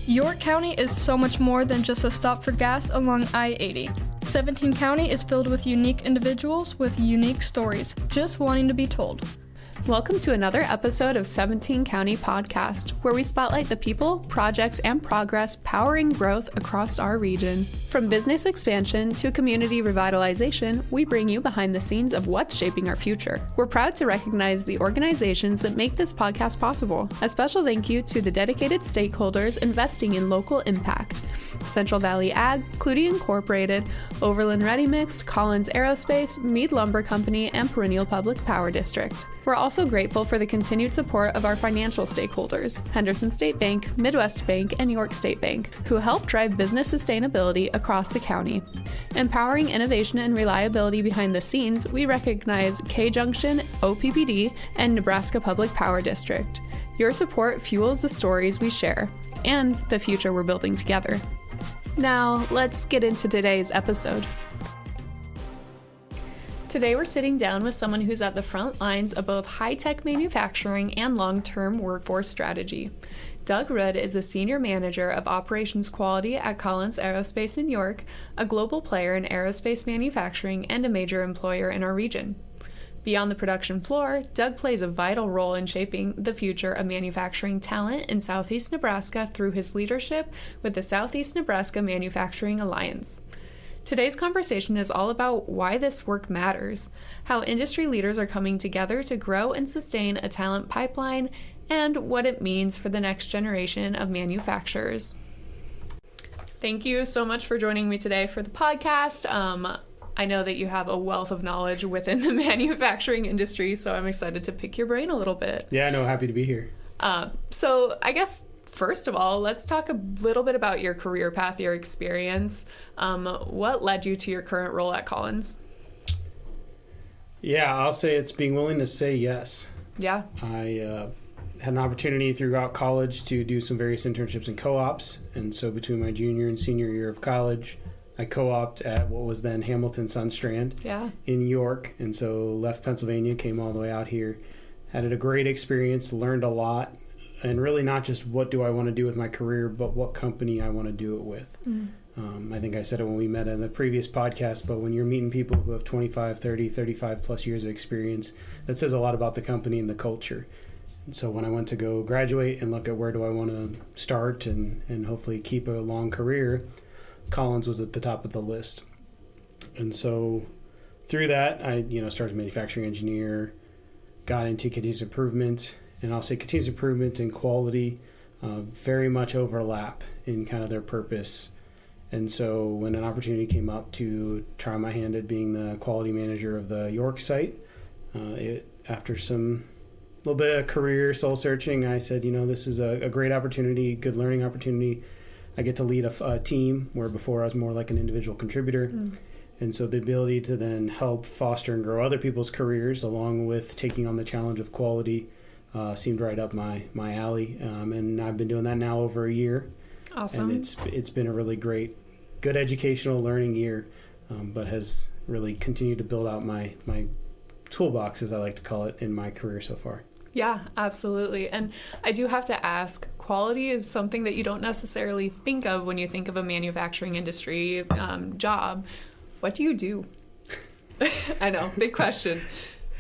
York County is so much more than just a stop for gas along I-80. 17 County is filled with unique individuals with unique stories, just wanting to be told. Welcome to another episode of 17 County Podcast, where we spotlight the people, projects, and progress powering growth across our region. From business expansion to community revitalization, we bring you behind the scenes of what's shaping our future. We're proud to recognize the organizations that make this podcast possible. A special thank you to the dedicated stakeholders investing in local impact. Central Valley Ag, Clutie Incorporated, Overland Ready Mix, Collins Aerospace, Meade Lumber Company, and Perennial Public Power District. We're also grateful for the continued support of our financial stakeholders, Henderson State Bank, Midwest Bank, and York State Bank, who help drive business sustainability across the county. Empowering innovation and reliability behind the scenes, we recognize K-Junction, OPPD, and Nebraska Public Power District. Your support fuels the stories we share and the future we're building together. Now, let's get into today's episode. Today, we're sitting down with someone who's at the front lines of both high-tech manufacturing and long-term workforce strategy. Doug Rood is a senior manager of operations quality at Collins Aerospace in York, a global player in aerospace manufacturing and a major employer in our region. Beyond the production floor, Doug plays a vital role in shaping the future of manufacturing talent in Southeast Nebraska through his leadership with the Southeast Nebraska Manufacturing Alliance. Today's conversation is all about why this work matters, how industry leaders are coming together to grow and sustain a talent pipeline, and what it means for the next generation of manufacturers. Thank you so much for joining me today for the podcast. I know that you have a wealth of knowledge within the manufacturing industry, so I'm excited to pick your brain a little bit. Yeah, no, happy to be here. So I guess, first of all, let's talk a little bit about your career path, your experience. What led you to your current role at Collins? Yeah, I'll say it's being willing to say yes. Yeah. I had an opportunity throughout college to do some various internships and co-ops, and so between my junior and senior year of college, I co-opted at what was then Hamilton Sunstrand in York, and so left Pennsylvania, came all the way out here, had a great experience, learned a lot, and really not just what do I want to do with my career, but what company I want to do it with. I think I said it when we met in the previous podcast, but when you're meeting people who have 25, 30, 35 plus years of experience, that says a lot about the company and the culture. And so when I went to go graduate and look at where do I want to start and hopefully keep a long career, Collins was at the top of the list. And so through that, I started as a manufacturing engineer, got into continuous improvement, and I'll say continuous improvement and quality very much overlap in kind of their purpose. And so when an opportunity came up to try my hand at being the quality manager of the York site, after some little bit of career soul searching, I said, this is a great opportunity, good learning opportunity. I get to lead a team where before I was more like an individual contributor. And so the ability to then help foster and grow other people's careers along with taking on the challenge of quality seemed right up my alley. And I've been doing that now over a year. Awesome. And it's been a really good educational learning year, but has really continued to build out my toolbox, as I like to call it, in my career so far. Yeah, absolutely. And I do have to ask, quality is something that you don't necessarily think of when you think of a manufacturing industry job. What do you do? I know, big question.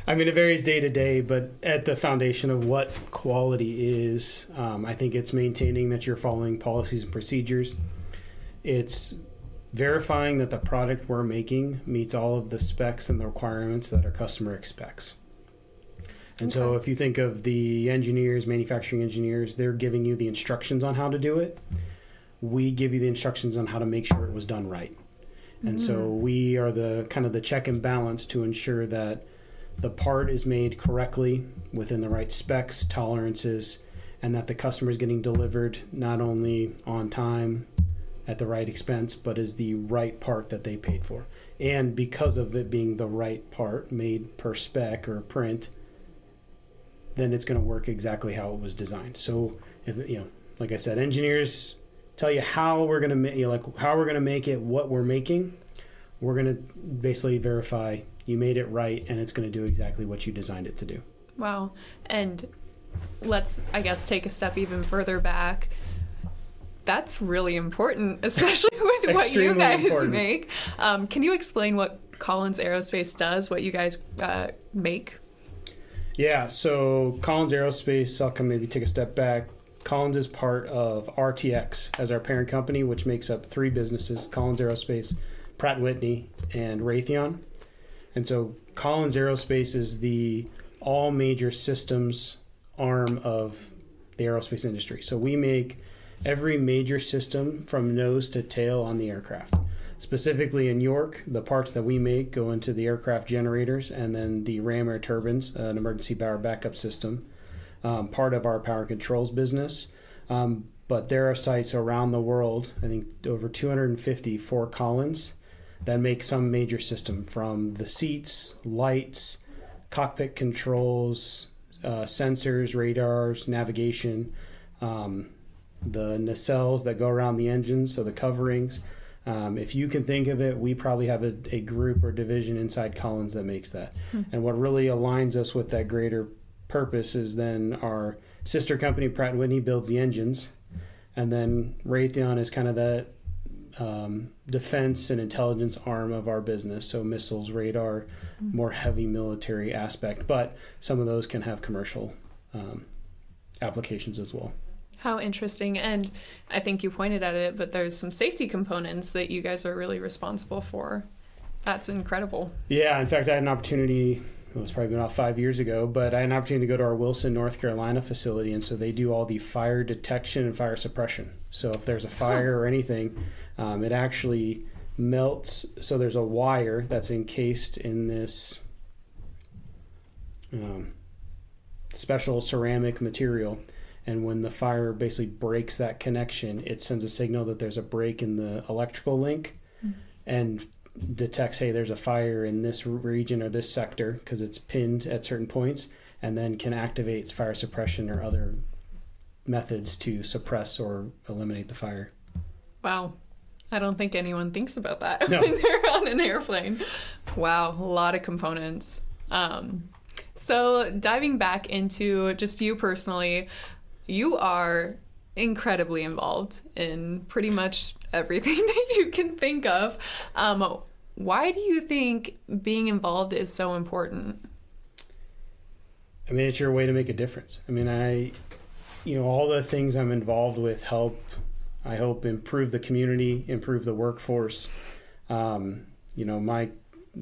I mean, it varies day to day, but at the foundation of what quality is, I think it's maintaining that you're following policies and procedures. It's verifying that the product we're making meets all of the specs and the requirements that our customer expects. And so if you think of the engineers, manufacturing engineers, they're giving you the instructions on how to do it. We give you the instructions on how to make sure it was done right. And so we are the kind of the check and balance to ensure that the part is made correctly within the right specs, tolerances, and that the customer is getting delivered not only on time at the right expense, but is the right part that they paid for. And because of it being the right part made per spec or print, then it's going to work exactly how it was designed. So, if like I said, engineers tell you how we're going to how we're going to make it, what we're making. We're going to basically verify you made it right, and it's going to do exactly what you designed it to do. Wow. And let's, I guess, take a step even further back. That's really important, especially with what you guys make. Can you explain what Collins Aerospace does, what you guys make? Yeah, so Collins Aerospace, I'll maybe take a step back. Collins is part of RTX as our parent company, which makes up 3 businesses: Collins Aerospace, Pratt & Whitney, and Raytheon. And so Collins Aerospace is the all major systems arm of the aerospace industry. So we make every major system from nose to tail on the aircraft. Specifically in York, the parts that we make go into the aircraft generators and then the ram air turbines, an emergency power backup system, part of our power controls business. But there are sites around the world, I think over 250 for Collins, that make some major system, from the seats, lights, cockpit controls, sensors, radars, navigation, the nacelles that go around the engines, so the coverings. If you can think of it, we probably have a group or division inside Collins that makes that. And what really aligns us with that greater purpose is then our sister company, Pratt & Whitney, builds the engines. And then Raytheon is kind of that defense and intelligence arm of our business. So missiles, radar, more heavy military aspect. But some of those can have commercial applications as well. How interesting. And I think you pointed at it, but there's some safety components that you guys are really responsible for. That's incredible. Yeah, in fact, I had an opportunity, it was probably about 5 years ago, but I had an opportunity to go to our Wilson, North Carolina facility, and so they do all the fire detection and fire suppression. So if there's a fire or anything, it actually melts. So there's a wire that's encased in this special ceramic material. And when the fire basically breaks that connection, it sends a signal that there's a break in the electrical link and detects, hey, there's a fire in this region or this sector because it's pinned at certain points, and then can activate fire suppression or other methods to suppress or eliminate the fire. Wow. I don't think anyone thinks about that No. when they're on an airplane. Wow, a lot of components. So diving back into just you personally, you are incredibly involved in pretty much everything that you can think of. Why do you think being involved is so important? I mean, it's your way to make a difference. I mean, all the things I'm involved with help, I hope, improve the community, improve the workforce. My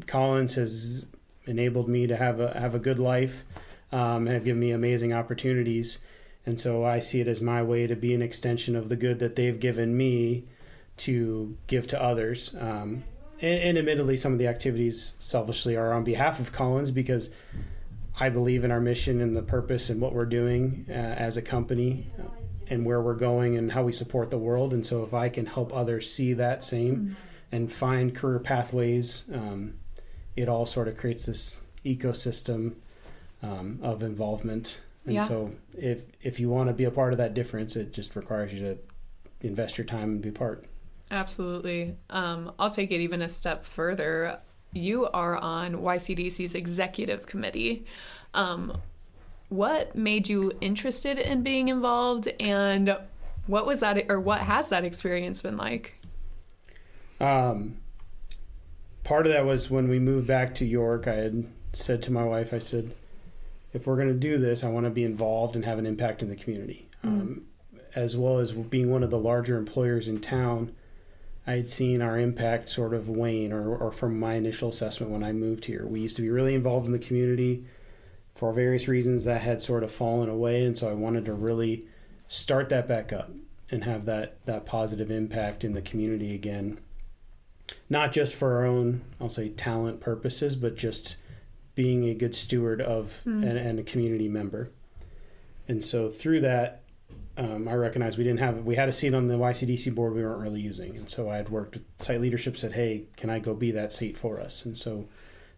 Collins has enabled me to have a good life, and have given me amazing opportunities. And so I see it as my way to be an extension of the good that they've given me to give to others. And admittedly, some of the activities selfishly are on behalf of Collins because I believe in our mission and the purpose and what we're doing as a company and where we're going and how we support the world. And so if I can help others see that same and find career pathways, it all sort of creates this ecosystem of involvement. And so if you want to be a part of that difference, it just requires you to invest your time and be part. Absolutely. I'll take it even a step further. You are on YCDC's executive committee. What made you interested in being involved, and what was that, or what has that experience been like? Part of that was when we moved back to York, I had said to my wife, I said, if we're going to do this, I want to be involved and have an impact in the community. As well as being one of the larger employers in town, I had seen our impact sort of wane, or from my initial assessment when I moved here. We used to be really involved in the community. For various reasons, that had sort of fallen away, and so I wanted to really start that back up and have that positive impact in the community again. Not just for our own, I'll say, talent purposes, but just being a good steward of and a community member. And so through that, I recognized we had a seat on the YCDC board we weren't really using. And so I had worked with site leadership, said, hey, can I go be that seat for us? And so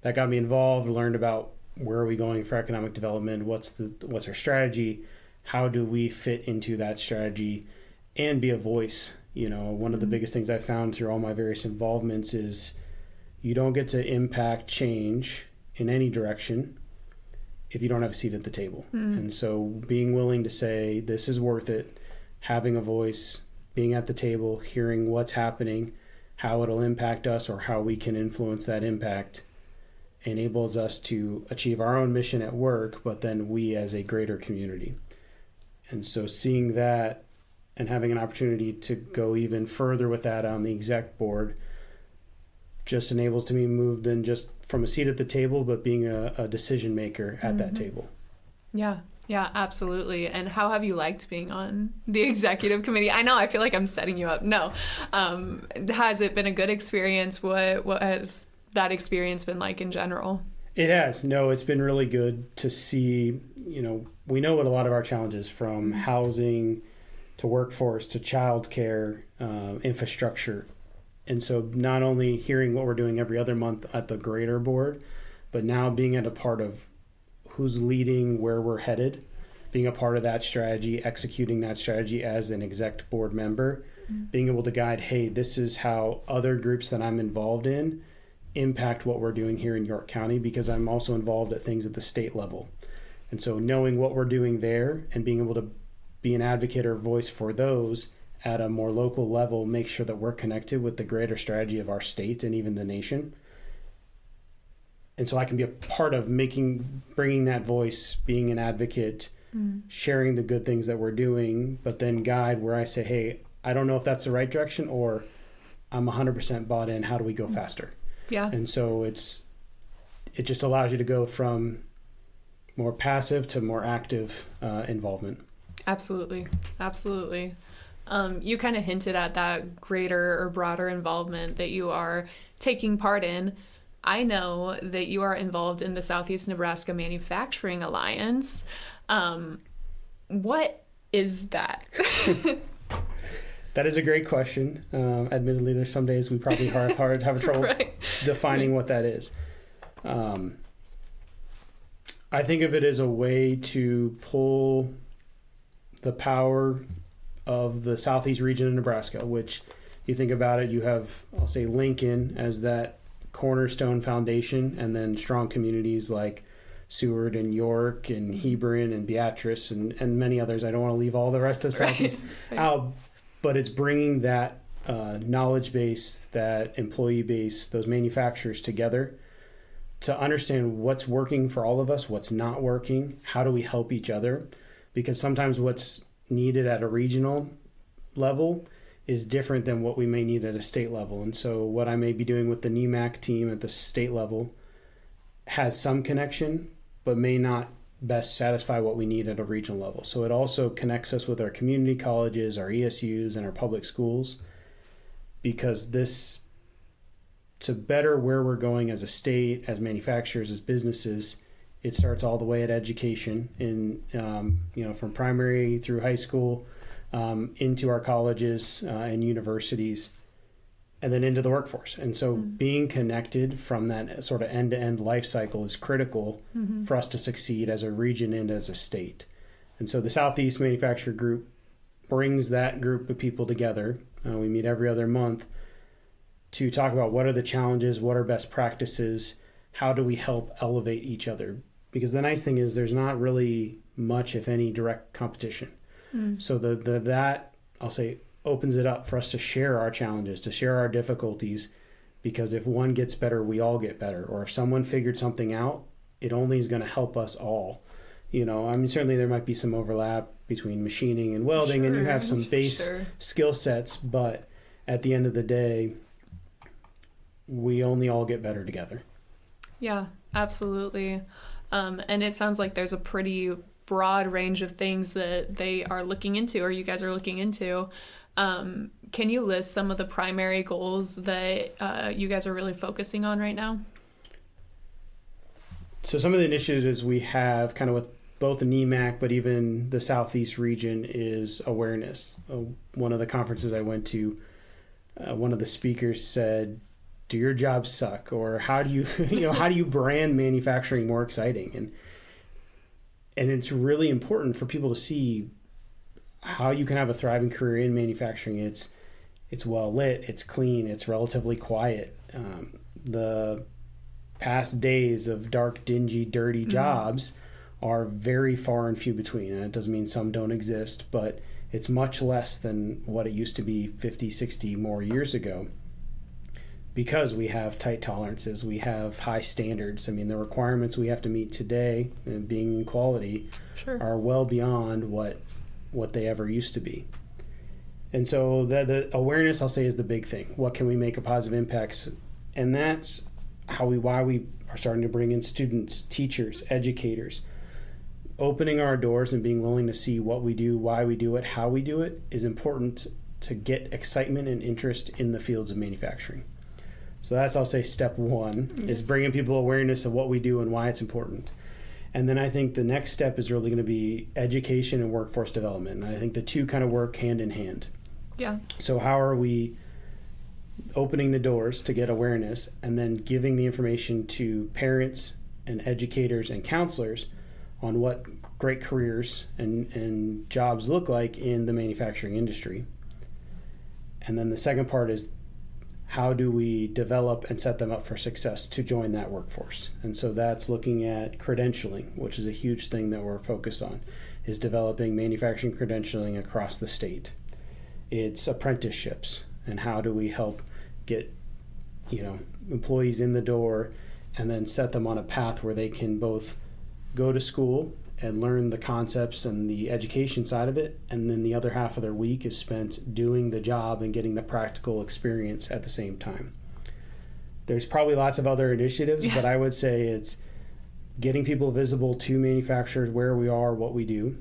that got me involved, learned about where are we going for economic development, what's our strategy, how do we fit into that strategy and be a voice. One of the biggest things I found through all my various involvements is you don't get to impact change in any direction if you don't have a seat at the table. And so being willing to say, this is worth it, having a voice, being at the table, hearing what's happening, how it'll impact us or how we can influence that impact, enables us to achieve our own mission at work, but then we as a greater community. And so seeing that and having an opportunity to go even further with that on the exec board just enables to be moved than just from a seat at the table, but being a decision maker at that table. Yeah, absolutely. And how have you liked being on the executive committee? I know, I feel like I'm setting you up. No. Has it been a good experience? What has that experience been like in general? It has. No, it's been really good to see, we know what a lot of our challenges from housing to workforce to childcare, infrastructure. And so not only hearing what we're doing every other month at the greater board, but now being at a part of who's leading, where we're headed, being a part of that strategy, executing that strategy as an exec board member, being able to guide, hey, this is how other groups that I'm involved in impact what we're doing here in York County, because I'm also involved at things at the state level. And so knowing what we're doing there and being able to be an advocate or voice for those at a more local level, make sure that we're connected with the greater strategy of our state and even the nation. And so I can be a part of bringing that voice, being an advocate, sharing the good things that we're doing, but then guide where I say, hey, I don't know if that's the right direction, or I'm 100% bought in. How do we go faster? Yeah. And so it just allows you to go from more passive to more active involvement. Absolutely. You kind of hinted at that greater or broader involvement that you are taking part in. I know that you are involved in the Southeast Nebraska Manufacturing Alliance. What is that? That is a great question. Admittedly, there's some days we probably have trouble right. defining what that is. I think of it as a way to pull the power of the Southeast region of Nebraska, which you think about it, you have, I'll say, Lincoln as that cornerstone foundation, and then strong communities like Seward and York and Hebron and Beatrice and many others. I don't want to leave all the rest of Southeast out, but it's bringing that knowledge base, that employee base, those manufacturers together to understand what's working for all of us, what's not working, how do we help each other, because sometimes what's needed at a regional level is different than what we may need at a state level. And so what I may be doing with the NEMAC team at the state level has some connection, but may not best satisfy what we need at a regional level. So it also connects us with our community colleges, our ESUs, and our public schools, because this, to better where we're going as a state, as manufacturers, as businesses, it starts all the way at education in, from primary through high school, into our colleges and universities, and then into the workforce. And so being connected from that sort of end-to-end life cycle is critical for us to succeed as a region and as a state. And so the Southeast Manufacturer Group brings that group of people together. We meet every other month to talk about what are the challenges, what are best practices, how do we help elevate each other? Because the nice thing is there's not really much, if any, direct competition. So that, I'll say, opens it up for us to share our challenges, to share our difficulties, because if one gets better, we all get better. Or if someone figured something out, it only is going to help us all. Certainly there might be some overlap between machining and welding, and you have some base skill sets, but at the end of the day, we only all get better together. Yeah, absolutely. And it sounds like there's a pretty broad range of things that they are looking into, or you guys are looking into. Can you list some of the primary goals that you guys are really focusing on right now? So some of the initiatives we have kind of with both the NEMAC, but even the Southeast region, is awareness. One of the conferences I went to, one of the speakers said, do your jobs suck? Or how do you, how do you brand manufacturing more exciting? And it's really important for people to see how you can have a thriving career in manufacturing. It's well lit, it's clean, it's relatively quiet. The past days of dark, dingy, dirty jobs are very far and few between. And it doesn't mean some don't exist, but It's much less than what it used to be 50, 60 more years ago, because we have tight tolerances, we have high standards. I mean, the requirements we have to meet today, and being in quality, are well beyond what they ever used to be. And so the awareness, I'll say, is the big thing. What can we make a positive impacts? And that's why we are starting to bring in students, teachers, educators. Opening our doors and being willing to see what we do, why we do it, how we do it is important to get excitement and interest in the fields of manufacturing. So that's, I'll say, step one, is bringing people awareness of what we do and why it's important. And then I think the next step is really going to be education and workforce development. And I think the two kind of work hand in hand. Yeah. So how are we opening the doors to get awareness, and then giving the information to parents and educators and counselors on what great careers and jobs look like in the manufacturing industry? And then the second part is, how do we develop and set them up for success to join that workforce? And so that's looking at credentialing, which is a huge thing that we're focused on, is developing manufacturing credentialing across the state. It's apprenticeships, and how do we help get employees in the door and then set them on a path where they can both go to school and learn the concepts and the education side of it, and then the other half of their week is spent doing the job and getting the practical experience at the same time. There's probably lots of other initiatives, but I would say it's getting people visible to manufacturers, where we are, what we do,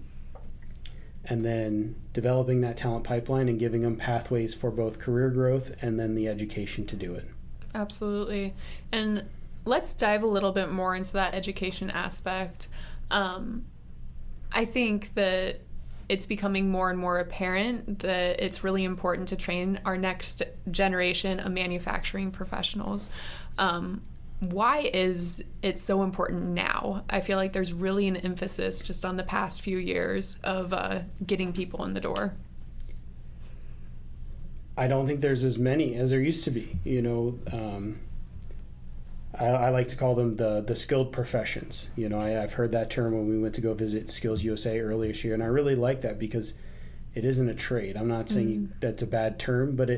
and then developing that talent pipeline and giving them pathways for both career growth and then the education to do it. Absolutely. And let's dive a little bit more into that education aspect. I think that it's becoming more and more apparent that it's really important to train our next generation of manufacturing professionals. Why is it so important now? I feel like there's really an emphasis just on the past few years of getting people in the door. I don't think there's as many as there used to be. I like to call them the skilled professions. I've heard that term when we went to go visit Skills USA earlier this year, and I really like that because it isn't a trade. I'm not saying that's a bad term, but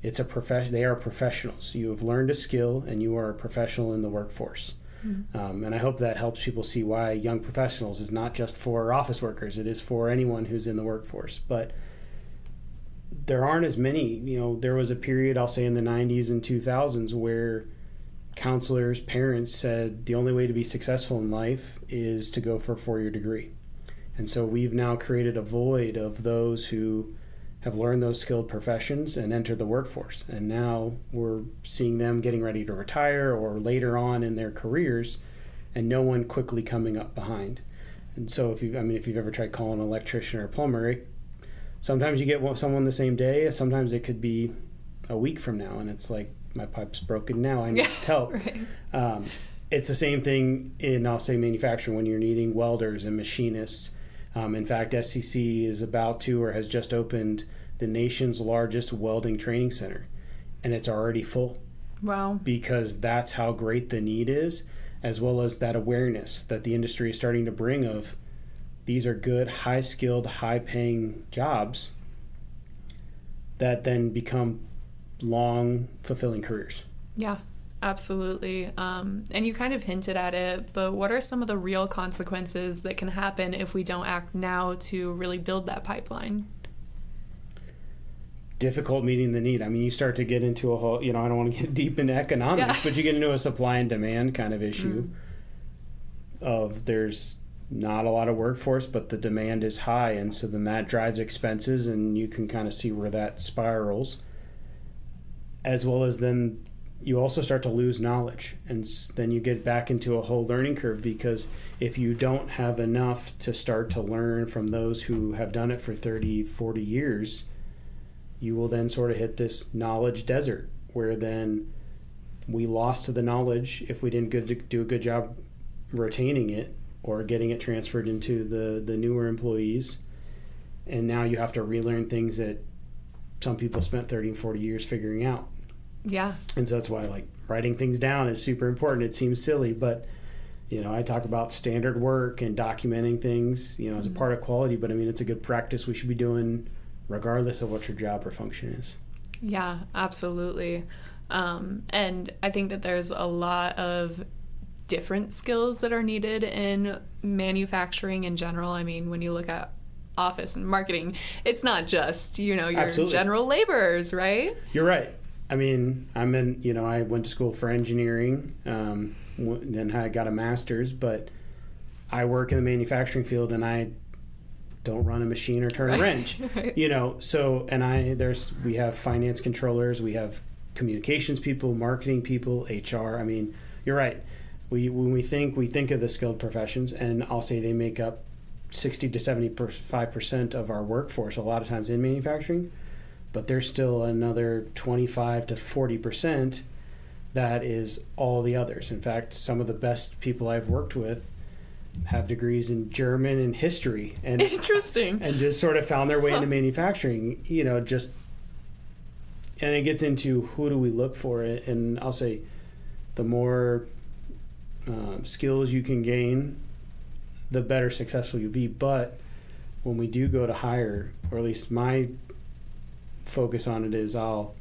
it's a profession. They are professionals. You have learned a skill, and you are a professional in the workforce. And I hope that helps people see why young professionals is not just for office workers. It is for anyone who's in the workforce. But there aren't as many. There was a period, I'll say, in the 90s and 2000s where counselors, parents said the only way to be successful in life is to go for a 4-year degree. And so we've now created a void of those who have learned those skilled professions and entered the workforce. And now we're seeing them getting ready to retire or later on in their careers, and no one quickly coming up behind. And so if you've ever tried calling an electrician or a plumber, sometimes you get someone the same day, sometimes it could be a week from now, and it's like, my pipe's broken now, I need help. Right. It's the same thing in, I'll say, manufacturing, when you're needing welders and machinists. In fact, SCC is about to or has just opened the nation's largest welding training center, and it's already full. Wow. Because that's how great the need is, as well as that awareness that the industry is starting to bring of these are good, high-skilled, high-paying jobs that then become long, fulfilling careers. Yeah, absolutely. And you kind of hinted at it, but what are some of the real consequences that can happen if we don't act now to really build that pipeline? Difficult meeting the need. You start to get into a whole, I don't want to get deep into economics, but you get into a supply and demand kind of issue of there's not a lot of workforce, but the demand is high. And so then that drives expenses, and you can kind of see where that spirals. As well as then you also start to lose knowledge, and then you get back into a whole learning curve, because if you don't have enough to start to learn from those who have done it for 30, 40 years, you will then sort of hit this knowledge desert, where then we lost the knowledge if we didn't do a good job retaining it or getting it transferred into the newer employees. And now you have to relearn things that some people spent 30 and 40 years figuring out. Yeah. And so that's why writing things down is super important. It seems silly, but I talk about standard work and documenting things, as a part of quality, but it's a good practice we should be doing regardless of what your job or function is. Yeah, absolutely. And I think that there's a lot of different skills that are needed in manufacturing in general. When you look at office and marketing, it's not just, your Absolutely. general laborers, right? You're right. I went to school for engineering, then I got a master's, but I work in the manufacturing field and I don't run a machine or turn a wrench, right. We have finance controllers, we have communications people, marketing people, HR. You're right. When we think of the skilled professions, and I'll say they make up 60 to 75% of our workforce a lot of times in manufacturing, but there's still another 25 to 40% that is all the others. In fact, some of the best people I've worked with have degrees in German and history, and interesting, and just sort of found their way into manufacturing. And it gets into who do we look for, and I'll say the more skills you can gain, the better successful you'll be. But when we do go to hire, or at least my focus on it is, I'll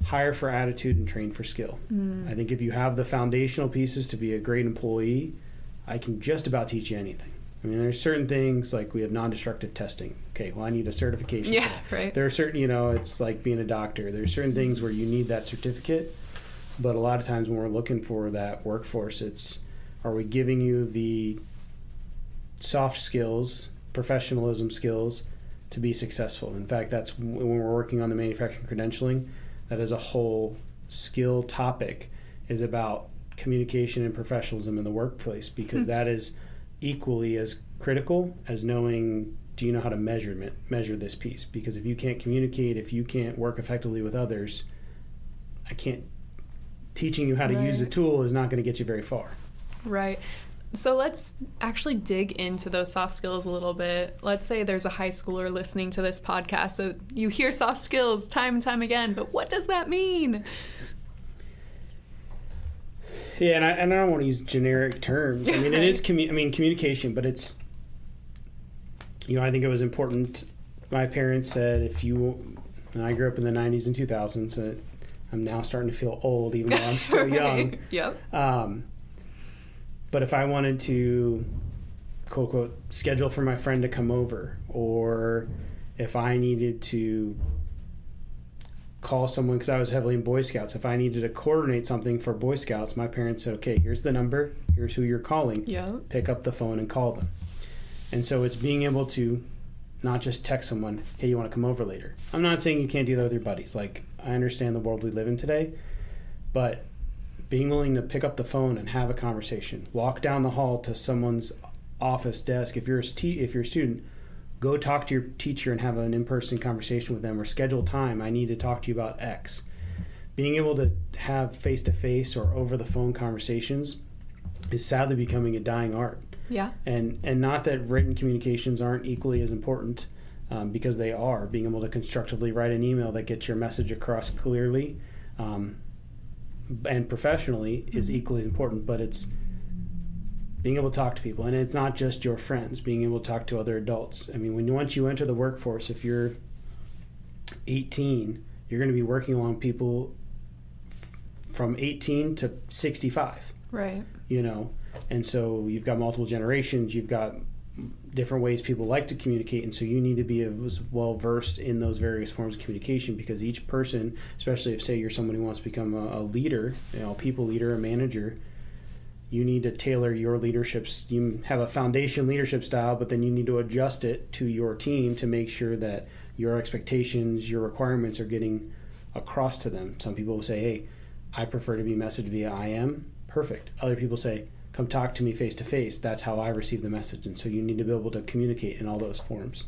hire for attitude and train for skill. I think if you have the foundational pieces to be a great employee, I can just about teach you anything. There's certain things like we have non-destructive testing. Okay, well, I need a certification. Yeah, right. There are certain, it's like being a doctor. There's certain things where you need that certificate, but a lot of times when we're looking for that workforce, it's, are we giving you the soft skills, professionalism skills to be successful? In fact, that's when we're working on the manufacturing credentialing, that is a whole skill topic, is about communication and professionalism in the workplace, because that is equally as critical as knowing, do you know how to measure this piece? Because if you can't communicate, if you can't work effectively with others, teaching you how to use a tool is not going to get you very far. Right. So let's actually dig into those soft skills a little bit. Let's say there's a high schooler listening to this podcast. So you hear soft skills time and time again, but what does that mean? Yeah, and I don't want to use generic terms. It is communication, but it's, I think it was important. My parents said, and I grew up in the 90s and 2000s, so I'm now starting to feel old, even though I'm still young. Yep. But if I wanted to, quote, unquote, schedule for my friend to come over, or if I needed to call someone, because I was heavily in Boy Scouts, if I needed to coordinate something for Boy Scouts, my parents said, okay, here's the number, here's who you're calling. Yep. Pick up the phone and call them. And so it's being able to not just text someone, hey, you want to come over later? I'm not saying you can't do that with your buddies. Like, I understand the world we live in today, but being willing to pick up the phone and have a conversation, walk down the hall to someone's office desk. If you're a student, go talk to your teacher and have an in-person conversation with them, or schedule time. I need to talk to you about X. Being able to have face-to-face or over-the-phone conversations is sadly becoming a dying art. Yeah. And not that written communications aren't equally as important, because they are. Being able to constructively write an email that gets your message across clearly and professionally is equally important, but it's being able to talk to people. And it's not just your friends, being able to talk to other adults. Once you enter the workforce, if you're 18, you're going to be working along people from 18 to 65. Right. And so you've got multiple generations, you've got different ways people like to communicate, and so you need to be as well versed in those various forms of communication, because each person, especially if, say, you're someone who wants to become a leader, a people leader, a manager, you need to tailor your leaderships. You have a foundation leadership style, but then you need to adjust it to your team to make sure that your expectations, your requirements are getting across to them. Some people will say, hey, I prefer to be messaged via IM. Perfect. Other people say, come talk to me face to face. That's how I receive the message. And so you need to be able to communicate in all those forms.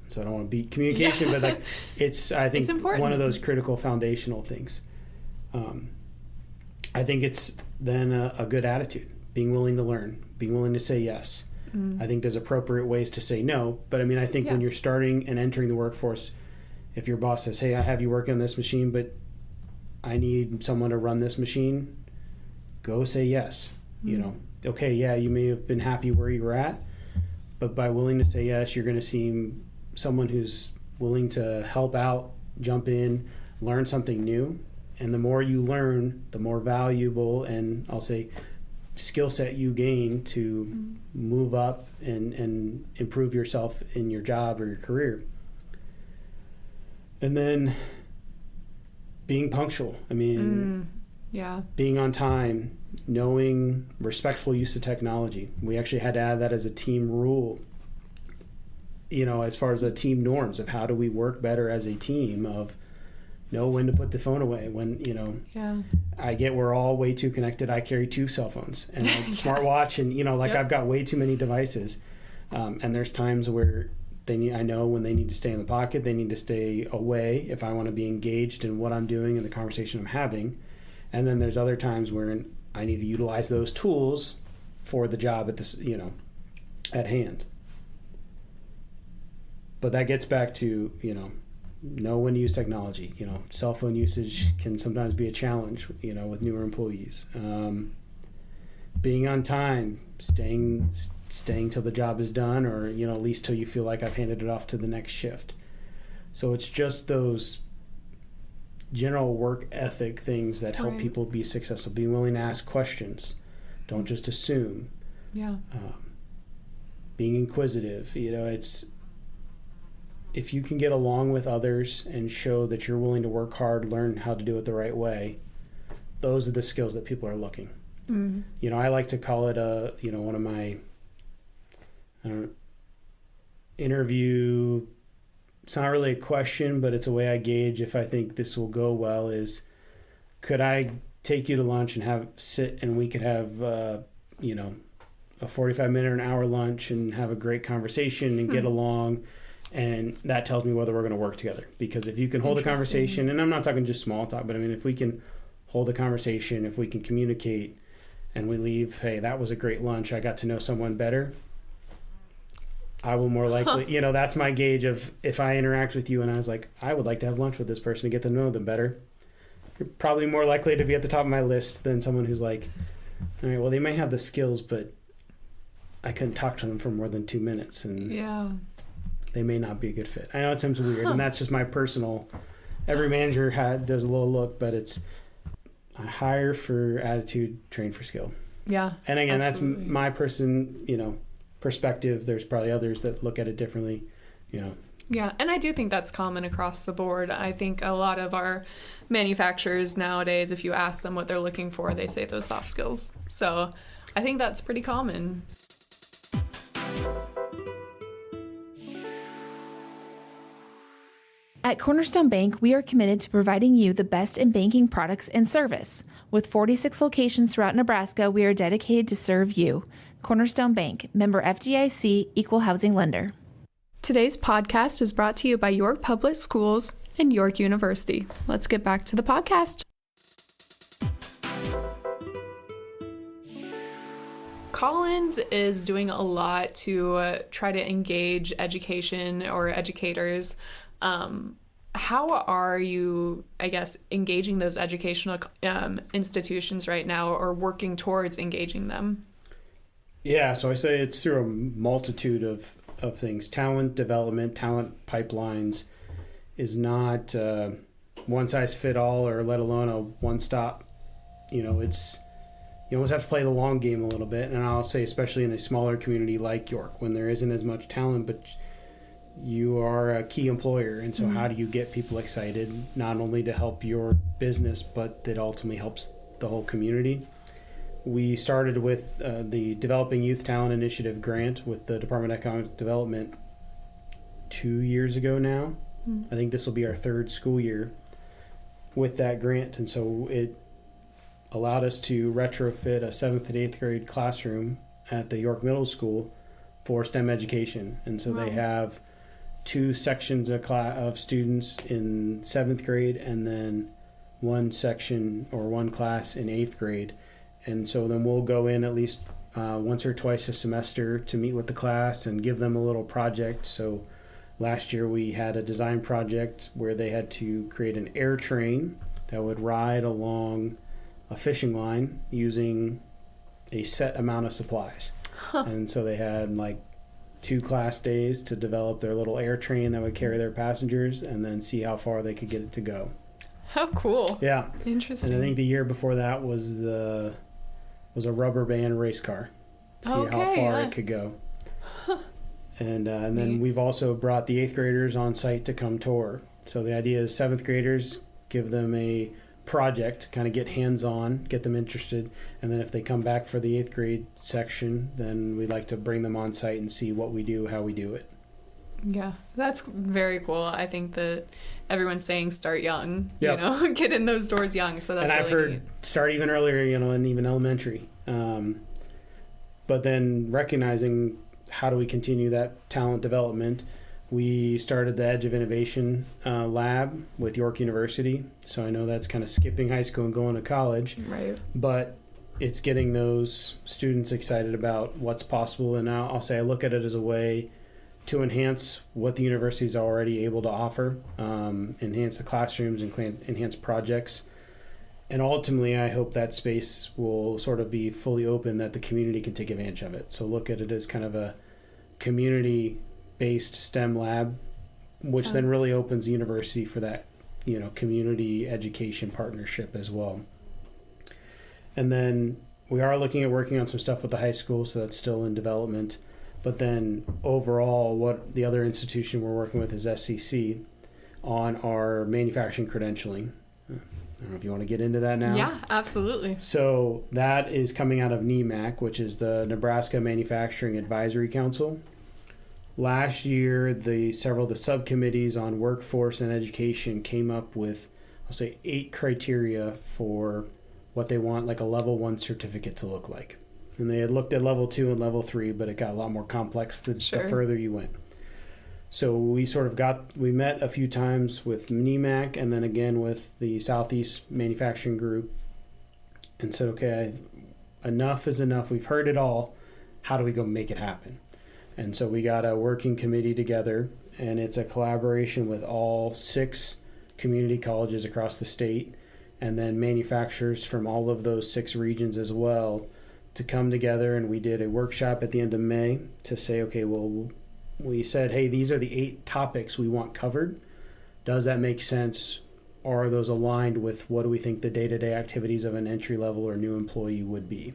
So I don't want to beat communication, but it's one of those critical foundational things. I think it's then a good attitude, being willing to learn, being willing to say yes. I think there's appropriate ways to say no, but I think when you're starting and entering the workforce, if your boss says, hey, I have you working on this machine, but I need someone to run this machine, go say yes. okay, yeah, you may have been happy where you were at, but by willing to say yes, you're going to see someone who's willing to help out, jump in, learn something new. And the more you learn, the more valuable and I'll say skill set you gain to move up and improve yourself in your job or your career. And then being punctual. I mean, being on time, knowing respectful use of technology. We actually had to add that as a team rule, as far as the team norms of how do we work better as a team, of know when to put the phone away, when, I get we're all way too connected. I carry 2 cell phones and a smartwatch and, I've got way too many devices. And there's times where I know when they need to stay in the pocket, they need to stay away if I want to be engaged in what I'm doing and the conversation I'm having. And then there's other times where I need to utilize those tools for the job at hand. But that gets back to, know when to use technology. Cell phone usage can sometimes be a challenge, with newer employees. Being on time, staying till the job is done, or, at least till you feel like I've handed it off to the next shift. So it's just those general work ethic things that help people be successful. Being willing to ask questions. Don't just assume. Yeah. Being inquisitive. It's... If you can get along with others and show that you're willing to work hard, learn how to do it the right way, those are the skills that people are looking. Mm-hmm. I like to call it one of my interview. It's not really a question, but it's a way I gauge if I think this will go well. Is could I take you to lunch and sit and we could have a 45-minute or an hour lunch and have a great conversation and get along. And that tells me whether we're going to work together. Because if you can hold a conversation, and I'm not talking just small talk, but I mean, if we can hold a conversation, if we can communicate, and we leave, hey, that was a great lunch, I got to know someone better, I will more likely, that's my gauge of if I interact with you and I was like, I would like to have lunch with this person to get to know them better. You're probably more likely to be at the top of my list than someone who's like, all right, well, they may have the skills, but I couldn't talk to them for more than 2 minutes. And they may not be a good fit. I know it sounds weird, and that's just my personal... Every manager does a little look, but it's I hire for attitude, train for skill. Yeah. And again, absolutely. That's my perspective. There's probably others that look at it differently, Yeah, and I do think that's common across the board. I think a lot of our manufacturers nowadays, if you ask them what they're looking for, they say those soft skills. So I think that's pretty common. At Cornerstone Bank, we are committed to providing you the best in banking products and service. With 46 locations throughout Nebraska, we are dedicated to serve you. Cornerstone Bank, member FDIC, equal housing lender. Today's podcast is brought to you by York Public Schools and York University. Let's get back to the podcast. Collins is doing a lot to try to engage education or educators. How are you, engaging those educational institutions right now, or working towards engaging them? Yeah, so I say it's through a multitude of things. Talent development, talent pipelines is not one size fit all, or let alone a one stop. It's you almost have to play the long game a little bit. And I'll say, especially in a smaller community like York, when there isn't as much talent, but you are a key employer, and so how do you get people excited, not only to help your business, but that ultimately helps the whole community? We started with the Developing Youth Talent Initiative grant with the Department of Economic Development 2 years ago now. I think this will be our third school year with that grant, and so it allowed us to retrofit a 7th and 8th grade classroom at the York Middle School for STEM education. And so they have 2 sections of students in 7th grade, and then one section or one class in 8th grade. And so then we'll go in at least once or twice a semester to meet with the class and give them a little project. So last year we had a design project where they had to create an air train that would ride along a fishing line using a set amount of supplies. And so they had like 2 class days to develop their little air train that would carry their passengers and then see how far they could get it to go. How cool. Yeah. Interesting. And I think the year before that was a rubber band race car. See how far it could go. And then we've also brought the 8th graders on site to come tour. So the idea is 7th graders, give them a project, kind of get hands-on, get them interested, and then if they come back for the 8th grade section, then we'd like to bring them on site and see what we do, how we do it. Yeah, that's very cool. I think that everyone's saying start young, get in those doors young, so that's and really I've heard start even earlier, and even elementary. But then recognizing how do we continue that talent development, we started the Edge of Innovation lab with York University. So I know that's kind of skipping high school and going to college. Right. But it's getting those students excited about what's possible. And I'll say I look at it as a way to enhance what the university is already able to offer, enhance the classrooms and enhance projects. And ultimately, I hope that space will sort of be fully open, that the community can take advantage of it. So look at it as kind of a community-based STEM lab, which then really opens the university for that, community education partnership as well. And then we are looking at working on some stuff with the high school, so that's still in development. But then overall, what the other institution we're working with is SCC on our manufacturing credentialing. I don't know if you want to get into that now. Yeah, absolutely. So that is coming out of NEMAC, which is the Nebraska Manufacturing Advisory Council. Last year, several of the subcommittees on workforce and education came up with, I'll say, 8 criteria for what they want like a level 1 certificate to look like. And they had looked at level 2 and level 3, but it got a lot more complex the further you went. So we met a few times with NEMAC and then again with the Southeast Manufacturing Group and said, okay, enough is enough. We've heard it all. How do we go make it happen? And so we got a working committee together, and it's a collaboration with all 6 community colleges across the state and then manufacturers from all of those 6 regions as well to come together. And we did a workshop at the end of May to say, okay, well, we said, hey, these are the 8 topics we want covered. Does that make sense? Or are those aligned with what do we think the day-to-day activities of an entry-level or new employee would be?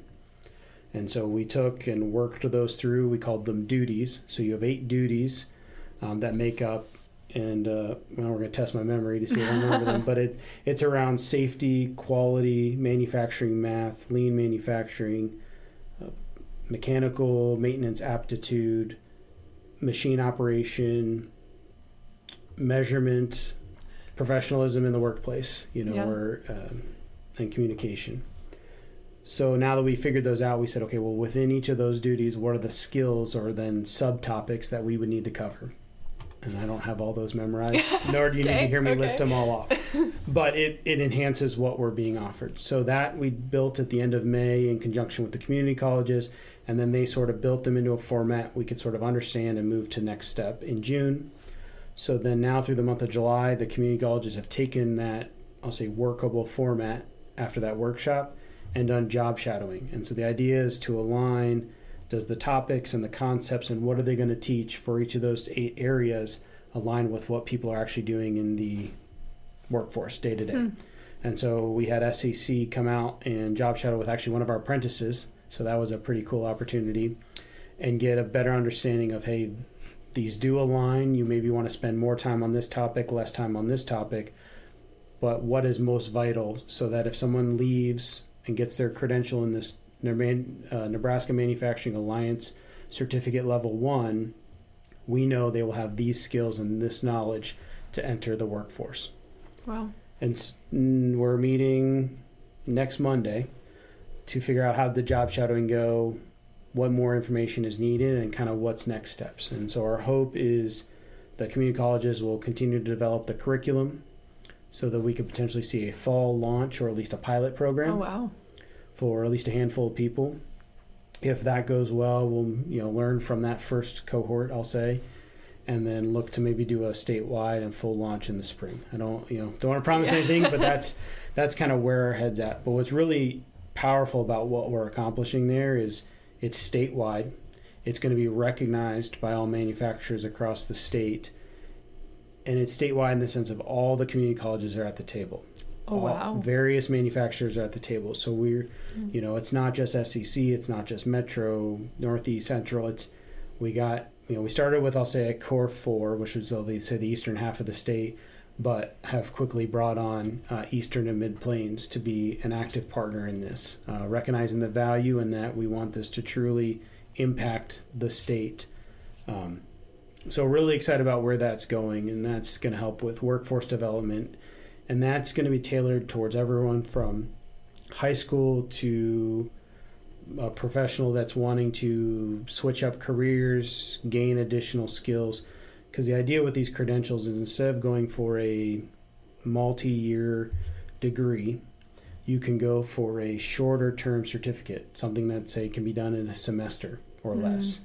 And so we took and worked those through. We called them duties. So you have 8 duties that make up, and we're going to test my memory to see if I remember them, but it's around safety, quality, manufacturing math, lean manufacturing, mechanical maintenance aptitude, machine operation, measurement, professionalism in the workplace, or and communication. So now that we figured those out, we said, okay, well, within each of those duties, what are the skills or then subtopics that we would need to cover? And I don't have all those memorized, nor do you need to hear me list them all off. But it enhances what we're being offered. So that we built at the end of May in conjunction with the community colleges, and then they sort of built them into a format we could sort of understand and move to next step in June. So then now through the month of July, the community colleges have taken that, I'll say, workable format after that workshop and done job shadowing. And so the idea is to align, does the topics and the concepts and what are they going to teach for each of those 8 areas align with what people are actually doing in the workforce day to day. And so we had SCC come out and job shadow with actually one of our apprentices. So that was a pretty cool opportunity, and get a better understanding of, hey, these do align. You maybe want to spend more time on this topic, less time on this topic, but what is most vital so that if someone leaves and gets their credential in this Nebraska Manufacturing Alliance Certificate Level 1, we know they will have these skills and this knowledge to enter the workforce. Wow. And we're meeting next Monday to figure out how the job shadowing go, what more information is needed, and kind of what's next steps. And so our hope is that community colleges will continue to develop the curriculum so that we could potentially see a fall launch or at least a pilot program. Oh, wow. For at least a handful of people. If that goes well, we'll learn from that first cohort, I'll say, and then look to maybe do a statewide and full launch in the spring. I don't want to promise anything, but that's kind of where our head's at. But what's really powerful about what we're accomplishing there is it's statewide. It's going to be recognized by all manufacturers across the state. And it's statewide in the sense of all the community colleges are at the table. Oh, wow. Various manufacturers are at the table. So it's not just SEC, it's not just Metro, Northeast, Central. We started with, I'll say, a core 4, which was, they say, the eastern half of the state, but have quickly brought on Eastern and Mid-Plains to be an active partner in this, recognizing the value in that we want this to truly impact the state. So really excited about where that's going, and that's going to help with workforce development, and that's going to be tailored towards everyone from high school to a professional that's wanting to switch up careers, gain additional skills. Because the idea with these credentials is instead of going for a multi-year degree, you can go for a shorter term certificate, something that, say, can be done in a semester or less,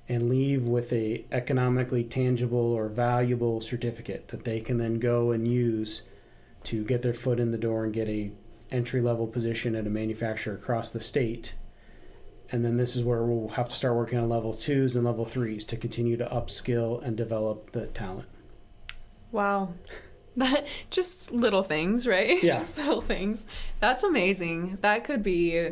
and leave with a economically tangible or valuable certificate that they can then go and use to get their foot in the door and get a entry-level position at a manufacturer across the state. And then this is where we'll have to start working on level 2s and level 3s to continue to upskill and develop the talent. Wow. Just little things, right? Yeah. Just little things. That's amazing. That could be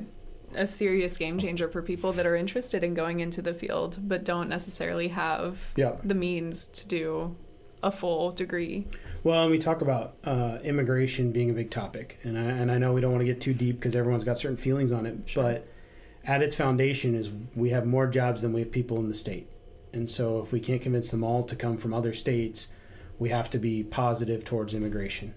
a serious game changer for people that are interested in going into the field but don't necessarily have the means to do a full degree. Well, and we talk about immigration being a big topic. And I know we don't want to get too deep because everyone's got certain feelings on it. Sure. But at its foundation is we have more jobs than we have people in the state. And so if we can't convince them all to come from other states, we have to be positive towards immigration.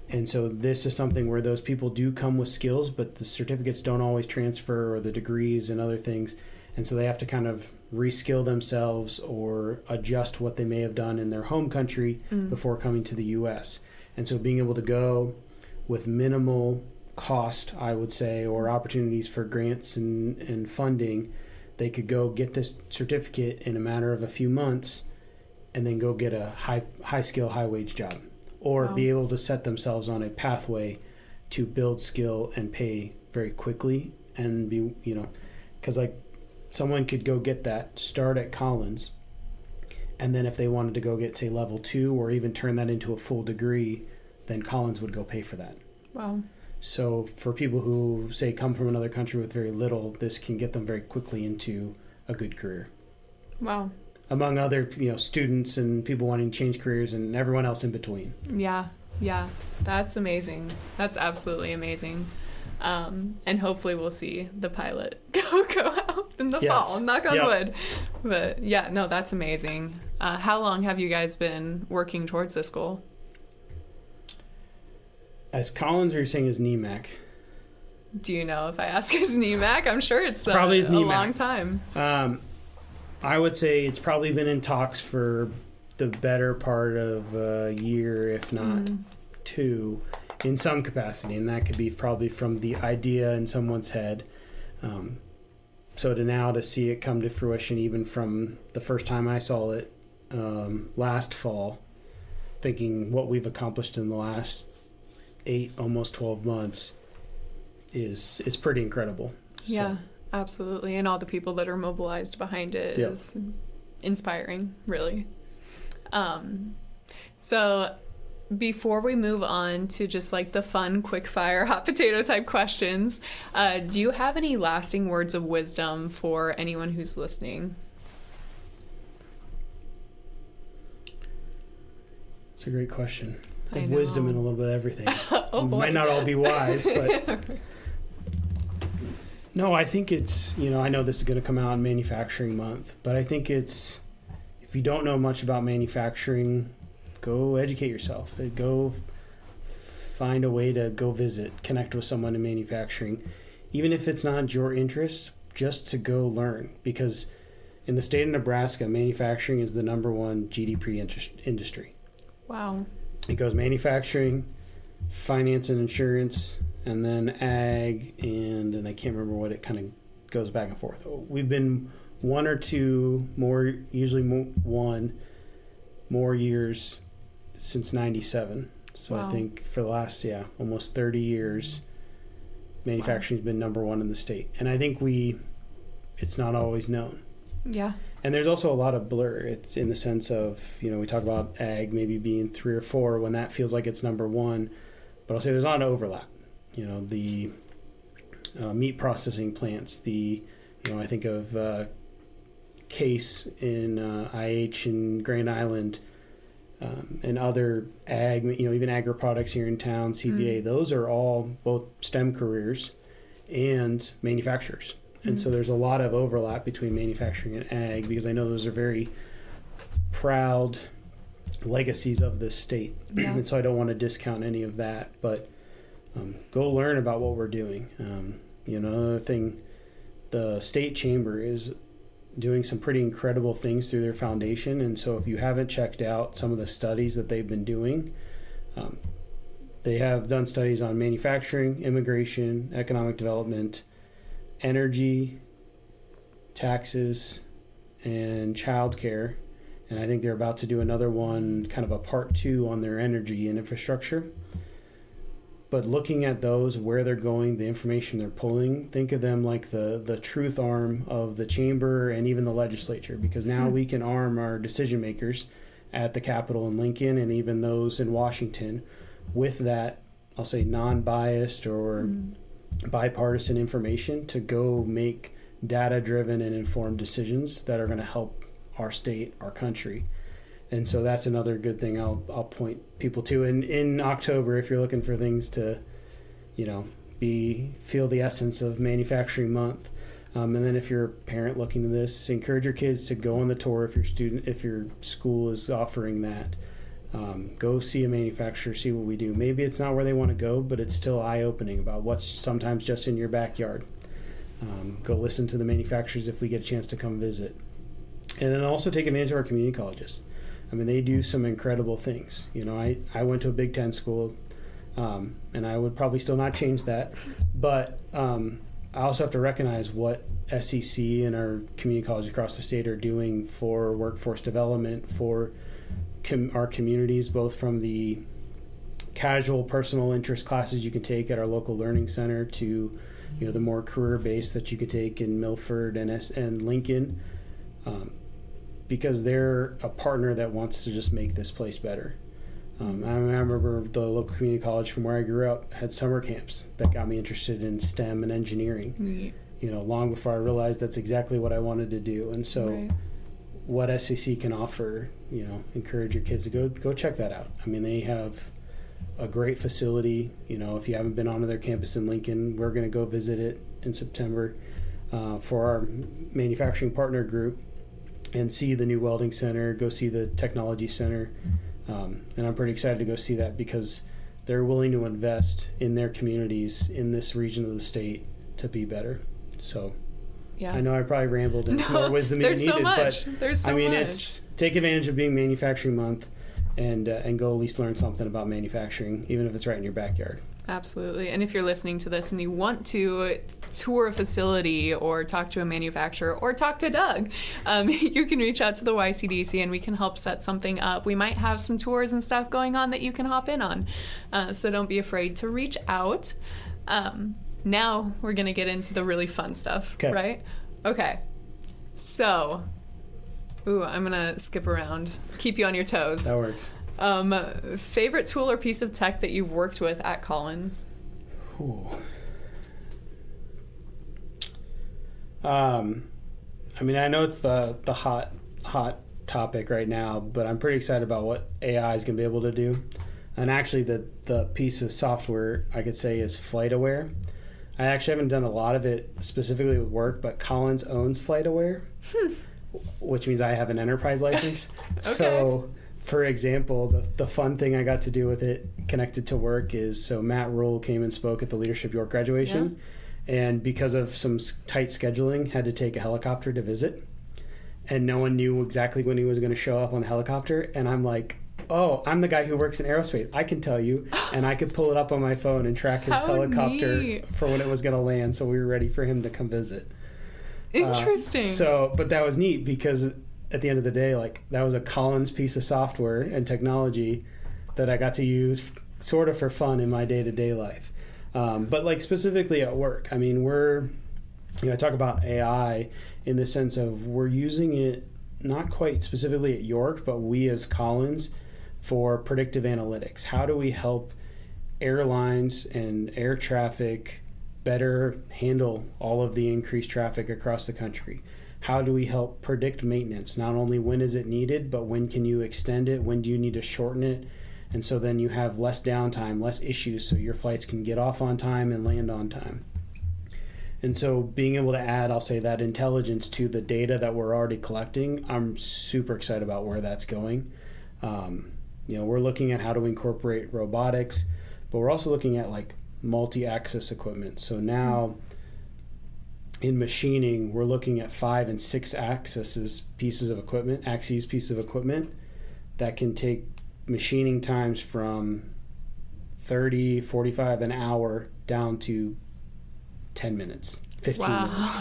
And so this is something where those people do come with skills, but the certificates don't always transfer, or the degrees and other things. And so they have to kind of reskill themselves or adjust what they may have done in their home country before coming to the U.S. And so being able to go with minimal cost, I would say, or opportunities for grants and funding, they could go get this certificate in a matter of a few months and then go get a high skill, high wage job, or be able to set themselves on a pathway to build skill and pay very quickly. And be, because like someone could go get that, start at Collins, and then if they wanted to go get, say, level 2 or even turn that into a full degree, then Collins would go pay for that. Wow. So for people who, say, come from another country with very little, this can get them very quickly into a good career. Wow. Among other, students and people wanting to change careers and everyone else in between. Yeah. That's amazing. That's absolutely amazing. And hopefully we'll see the pilot go out in the fall. Knock on wood. But yeah, no, that's amazing. How long have you guys been working towards this goal? As Collins, or you're saying as NEMAC? Do you know if I ask as NEMAC? I'm sure it's probably as NEMAC. A long time. I would say it's probably been in talks for the better part of a year, if not 2, in some capacity. And that could be probably from the idea in someone's head. So to see it come to fruition, even from the first time I saw it last fall, thinking what we've accomplished in the last 8, almost 12 months is pretty incredible. Yeah, absolutely. And all the people that are mobilized behind it is inspiring, really. So before we move on to just like the fun, quick fire, hot potato type questions, do you have any lasting words of wisdom for anyone who's listening? It's a great question. I have wisdom in a little bit of everything. Oh boy. Might not all be wise, but no, I think it's, I know this is going to come out in Manufacturing Month, but I think it's, if you don't know much about manufacturing, go educate yourself. Go find a way to go visit, connect with someone in manufacturing, even if it's not your interest, just to go learn. Because in the state of Nebraska, manufacturing is the #1 GDP industry. Wow. It goes manufacturing, finance and insurance, and then ag, and I can't remember what it kind of goes back and forth. We've been 1 or 2 more, usually 1 more years since 97. So I think for the last, almost 30 years, manufacturing's been number one in the state. And I think it's not always known. Yeah. And there's also a lot of blur. It's in the sense of, we talk about ag maybe being 3 or 4 when that feels like it's number one. But I'll say there's a lot of overlap. The meat processing plants, I think of Case in IH in Grand Island, and other ag, even agri-products here in town, CVA, those are all both STEM careers and manufacturers. And so there's a lot of overlap between manufacturing and ag, because I know those are very proud legacies of this state. Yeah. And so I don't want to discount any of that, but go learn about what we're doing. Another thing, the state chamber is doing some pretty incredible things through their foundation. And so if you haven't checked out some of the studies that they've been doing, they have done studies on manufacturing, immigration, economic development, energy, taxes, and childcare. And I think they're about to do another one, kind of a part 2 on their energy and infrastructure. But looking at those, where they're going, the information they're pulling, think of them like the truth arm of the chamber and even the legislature, because now we can arm our decision makers at the Capitol in Lincoln and even those in Washington with that, I'll say, non-biased or bipartisan information to go make data-driven and informed decisions that are going to help our state, our country. And so that's another good thing I'll point people to. And in October, if you're looking for things to, feel the essence of Manufacturing Month, and then if you're a parent looking to this, encourage your kids to go on the tour if your school is offering that. Go see a manufacturer, see what we do. Maybe it's not where they want to go, but it's still eye-opening about what's sometimes just in your backyard. Go listen to the manufacturers if we get a chance to come visit. And then also take advantage of our community colleges. They do some incredible things. I went to a Big Ten school, and I would probably still not change that. But I also have to recognize what SEC and our community colleges across the state are doing for workforce development, for our communities, both from the casual personal interest classes you can take at our local learning center to the more career-based that you could take in Milford and Lincoln. Because they're a partner that wants to just make this place better. I remember the local community college from where I grew up had summer camps that got me interested in STEM and engineering, long before I realized that's exactly what I wanted to do. And so what SEC can offer, encourage your kids to go check that out. They have a great facility. If you haven't been onto their campus in Lincoln, we're going to go visit it in September for our manufacturing partner group, and see the new welding center, go see the technology center. And I'm pretty excited to go see that because they're willing to invest in their communities in this region of the state to be better. So I know I probably rambled and more wisdom than needed, but there's so much. It's take advantage of being Manufacturing Month and go at least learn something about manufacturing, even if it's right in your backyard. Absolutely. And if you're listening to this and you want to tour a facility or talk to a manufacturer or talk to Doug, you can reach out to the YCDC and we can help set something up. We might have some tours and stuff going on that you can hop in on. So don't be afraid to reach out. Now we're going to get into the really fun stuff, right? Okay. So, I'm going to skip around, keep you on your toes. That works. Favorite tool or piece of tech that you've worked with at Collins? I know it's the hot topic right now, but I'm pretty excited about what AI is going to be able to do. And actually, the piece of software I could say is FlightAware. I actually haven't done a lot of it specifically with work, but Collins owns FlightAware, which means I have an enterprise license. So, for example, the fun thing I got to do with it connected to work is, so Matt Rule came and spoke at the Leadership York graduation, and because of some tight scheduling, had to take a helicopter to visit. And no one knew exactly when he was going to show up on the helicopter. And I'm like, I'm the guy who works in aerospace. I can tell you. And I could pull it up on my phone and track his helicopter for when it was going to land. So we were ready for him to come visit. Interesting. But that was neat because at the end of the day, that was a Collins piece of software and technology that I got to use sort of for fun in my day-to-day life. But like specifically at work, I mean, I talk about AI in the sense of we're using it not quite specifically at York, but we as Collins for predictive analytics. How do we help airlines and air traffic better handle all of the increased traffic across the country? How do we help predict maintenance? Not only when is it needed, but when can you extend it? When do you need to shorten it? And so then you have less downtime, less issues, so your flights can get off on time and land on time. And so being able to add, I'll say, that intelligence to the data that we're already collecting, I'm super excited about where that's going. We're looking at how to incorporate robotics, but we're also looking at like multi-axis equipment. So now in machining, we're looking at 5 and 6 pieces of equipment that can take machining times from 30, 45 an hour down to 10 minutes, 15 minutes,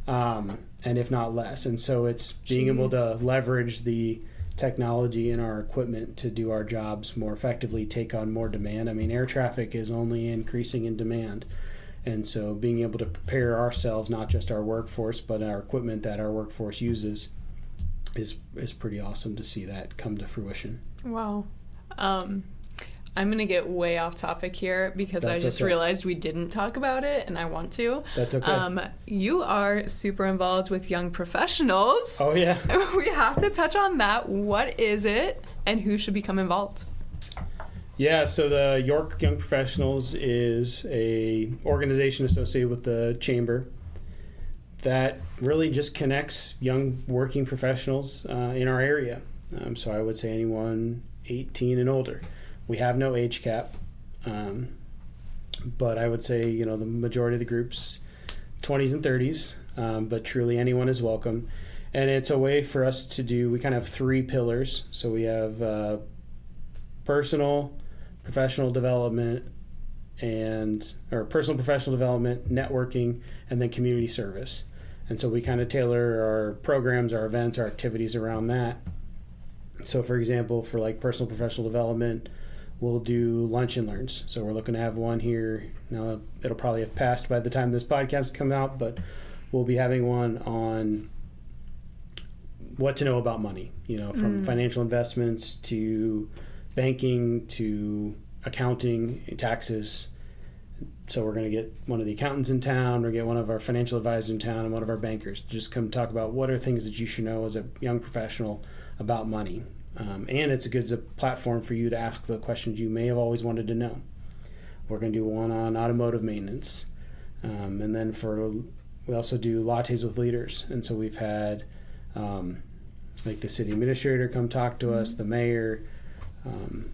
and if not less. And so it's being able to leverage the technology in our equipment to do our jobs more effectively, take on more demand. I mean, air traffic is only increasing in demand. And so being able to prepare ourselves, not just our workforce, but our equipment that our workforce uses is pretty awesome to see that come to fruition. Wow. I'm going to get way off topic here because I just realized we didn't talk about it and I want to. That's okay. You are super involved with young professionals. Oh, yeah. We have to touch on that. What is it and who should become involved? Yeah, so the York Young Professionals is a organization associated with the Chamber that really just connects young working professionals in our area. So I would say anyone 18 and older. We have no age cap, but I would say, the majority of the groups, 20s and 30s, but truly anyone is welcome. And it's a way for us to we kind of have 3 pillars. So we have personal, professional development, personal professional development, networking, and then community service. And so we kind of tailor our programs, our events, our activities around that. So for example, for like personal professional development, we'll do lunch and learns. So we're looking to have one here. Now it'll probably have passed by the time this podcast comes out, but we'll be having one on what to know about money, from financial investments to banking to accounting, taxes. So we're going to get one of the accountants in town, or get one of our financial advisors in town, and one of our bankers to just come talk about what are things that you should know as a young professional about money. And it's a good platform for you to ask the questions you may have always wanted to know. We're going to do one on automotive maintenance. And then we also do lattes with leaders. And so we've had like the city administrator come talk to us, the mayor.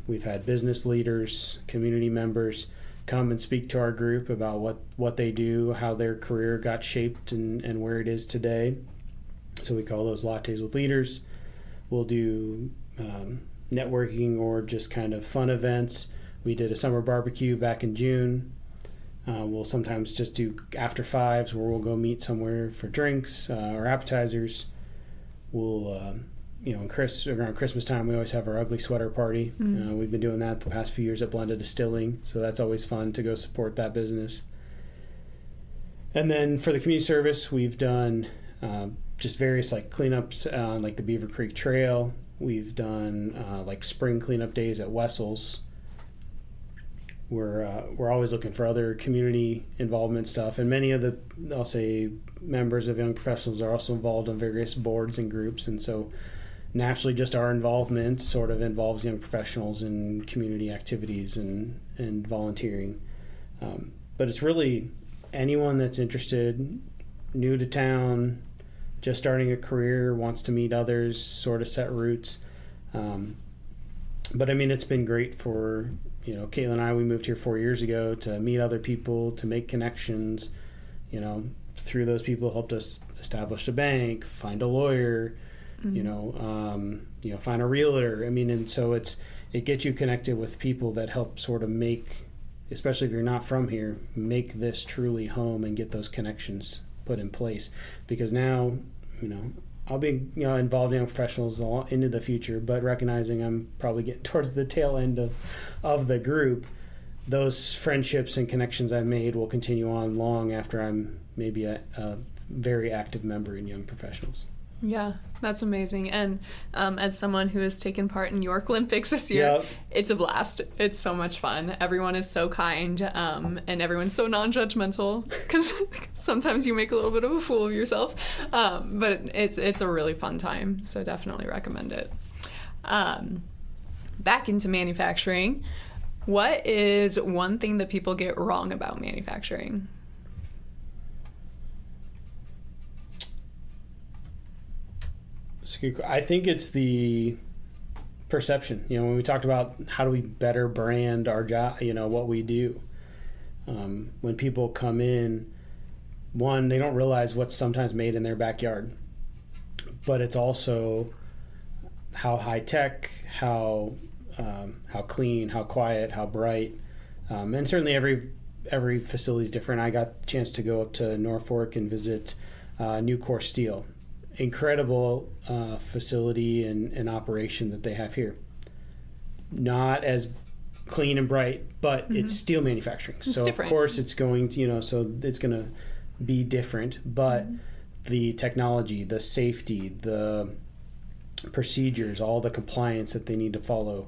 We've had business leaders, community members come and speak to our group about what they do, how their career got shaped and where it is today. So we call those lattes with leaders. We'll do networking or just kind of fun events. We did a summer barbecue back in June. We'll sometimes just do after 5s where we'll go meet somewhere for drinks or appetizers. We'll, around Christmas time, we always have our ugly sweater party. We've been doing that the past few years at Blended Distilling, so that's always fun to go support that business. And then for the community service, we've done just various like cleanups on like the Beaver Creek Trail. We've done like spring cleanup days at Wessels. We're always looking for other community involvement stuff, and many of the, I'll say, members of Young Professionals are also involved on various boards and groups, and so naturally just our involvement sort of involves Young Professionals in community activities and volunteering. But it's really anyone that's interested, new to town, just starting a career, wants to meet others, sort of set roots. But I mean, it's been great for, Caitlin and I, we moved here 4 years ago to meet other people, to make connections. Through those people helped us establish a bank, find a lawyer, find a realtor. I mean, and so it gets you connected with people that help sort of make, especially if you're not from here, make this truly home and get those connections put in place. Because now, I'll be involved in Young Professionals into the future, but recognizing I'm probably getting towards the tail end of the group, those friendships and connections I've made will continue on long after I'm maybe a very active member in Young Professionals. Yeah, that's amazing. And as someone who has taken part in York Olympics this year, It's a blast. It's so much fun. Everyone is so kind, and everyone's so non-judgmental, because sometimes you make a little bit of a fool of yourself. But it's a really fun time, so definitely recommend it. Back into manufacturing, what is one thing that people get wrong about manufacturing? I think it's the perception. When we talked about how do we better brand our job, what we do. When people come in, one, they don't realize what's sometimes made in their backyard. But it's also how high tech, how clean, how quiet, how bright, and certainly every facility is different. I got a chance to go up to Norfolk and visit Nucor Steel. Incredible facility and operation that they have here. Not as clean and bright, but it's steel manufacturing. It's so different. Of course it's going to, so it's going to be different, but the technology, the safety, the procedures, all the compliance that they need to follow,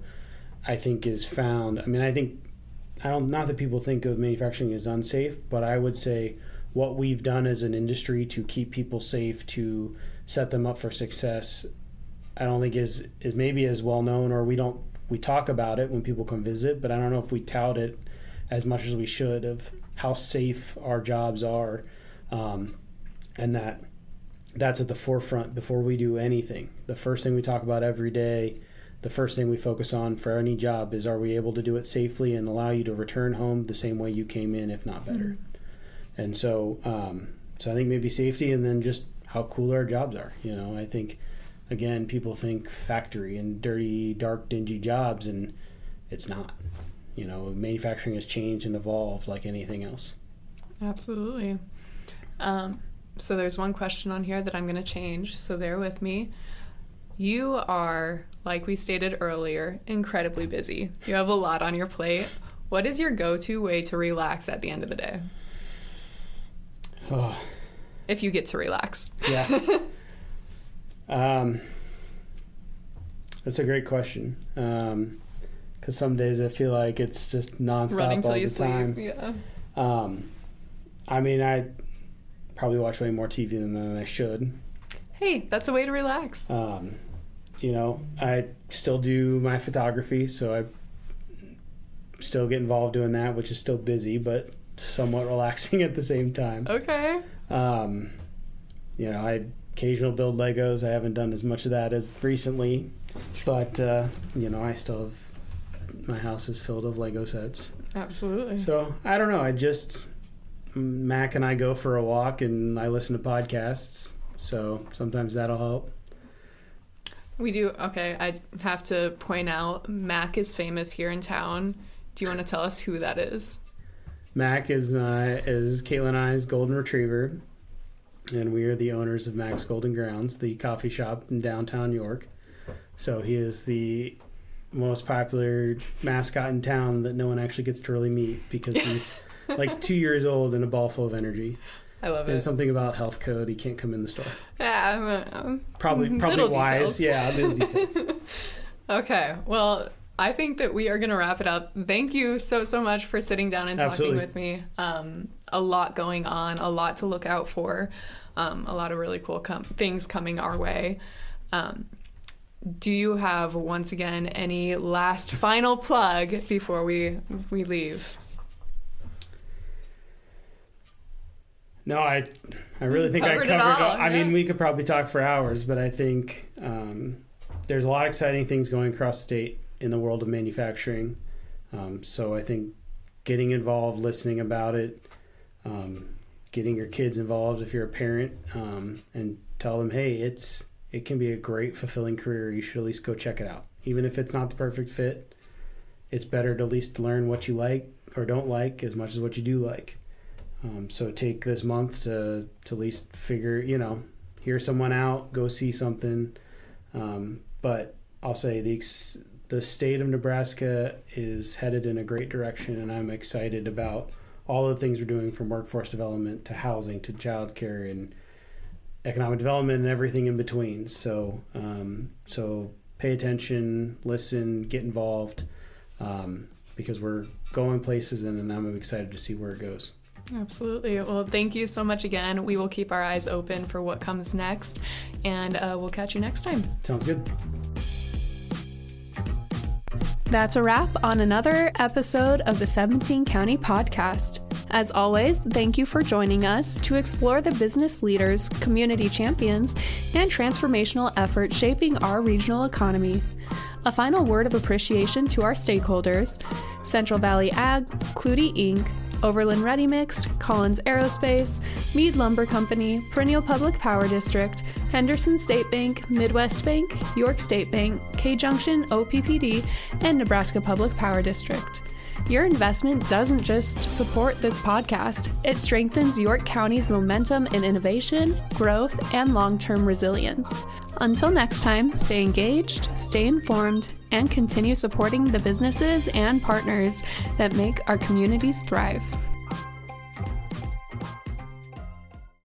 I think is found. Not that people think of manufacturing as unsafe, but I would say what we've done as an industry to keep people safe, to set them up for success, I don't think is maybe as well known, or we talk about it when people come visit, but I don't know if we tout it as much as we should, of how safe our jobs are, and that's at the forefront before we do anything. The first thing we talk about every day, the first thing we focus on for any job is, are we able to do it safely and allow you to return home the same way you came in, if not better. And so I think maybe safety, and then just how cool our jobs are. I think, again, people think factory and dirty, dark, dingy jobs, and it's not. Manufacturing has changed and evolved like anything else. Absolutely. So there's one question on here that I'm going to change, so bear with me. You are, like we stated earlier, incredibly busy. You have a lot on your plate. What is your go-to way to relax at the end of the day? Oh. If you get to relax. Yeah. That's a great question. Because some days I feel like it's just nonstop running till all you the time. Sleep. Yeah. I probably watch way more TV than I should. Hey, that's a way to relax. I still do my photography, so I still get involved doing that, which is still busy, but somewhat relaxing at the same time. Okay. I occasionally build Legos. I haven't done as much of that as recently, but I still have, my house is filled with Lego sets. Absolutely. So I don't know. Mac and I go for a walk and I listen to podcasts. So sometimes that'll help. We do. Okay. I have to point out, Mac is famous here in town. Do you want to tell us who that is? Mac is Caitlin and I's golden retriever, and we are the owners of Mac's Golden Grounds, the coffee shop in downtown York. So he is the most popular mascot in town that no one actually gets to really meet, because he's like 2 years old and a ball full of energy. I love it. And something about health code, he can't come in the store. Yeah, probably wise. Details. Yeah, little details. Okay, well, I think that we are going to wrap it up. Thank you so much for sitting down and talking with me. A lot going on, a lot to look out for, a lot of really cool things coming our way. Do you have, once again, any last final plug before we leave? No, I really think I covered it all. I mean, we could probably talk for hours, but I think there's a lot of exciting things going across the state in the world of manufacturing. So I think getting involved, listening about it, getting your kids involved if you're a parent, and tell them, hey, it can be a great, fulfilling career. You should at least go check it out. Even if it's not the perfect fit, it's better to at least learn what you like or don't like as much as what you do like. So take this month to at least hear someone out, go see something. But I'll say the the state of Nebraska is headed in a great direction, and I'm excited about all the things we're doing, from workforce development to housing to childcare and economic development and everything in between. So pay attention, listen, get involved, because we're going places, and I'm excited to see where it goes. Absolutely. Well, thank you so much again. We will keep our eyes open for what comes next, and we'll catch you next time. Sounds good. That's a wrap on another episode of the 17 County Podcast. As always, thank you for joining us to explore the business leaders, community champions, and transformational efforts shaping our regional economy. A final word of appreciation to our stakeholders: Central Valley Ag, Clutie Inc., Overland Ready Mixed, Collins Aerospace, Meade Lumber Company, Perennial Public Power District, Henderson State Bank, Midwest Bank, York State Bank, K-Junction OPPD, and Nebraska Public Power District. Your investment doesn't just support this podcast, it strengthens York County's momentum in innovation, growth, and long-term resilience. Until next time, stay engaged, stay informed, and continue supporting the businesses and partners that make our communities thrive.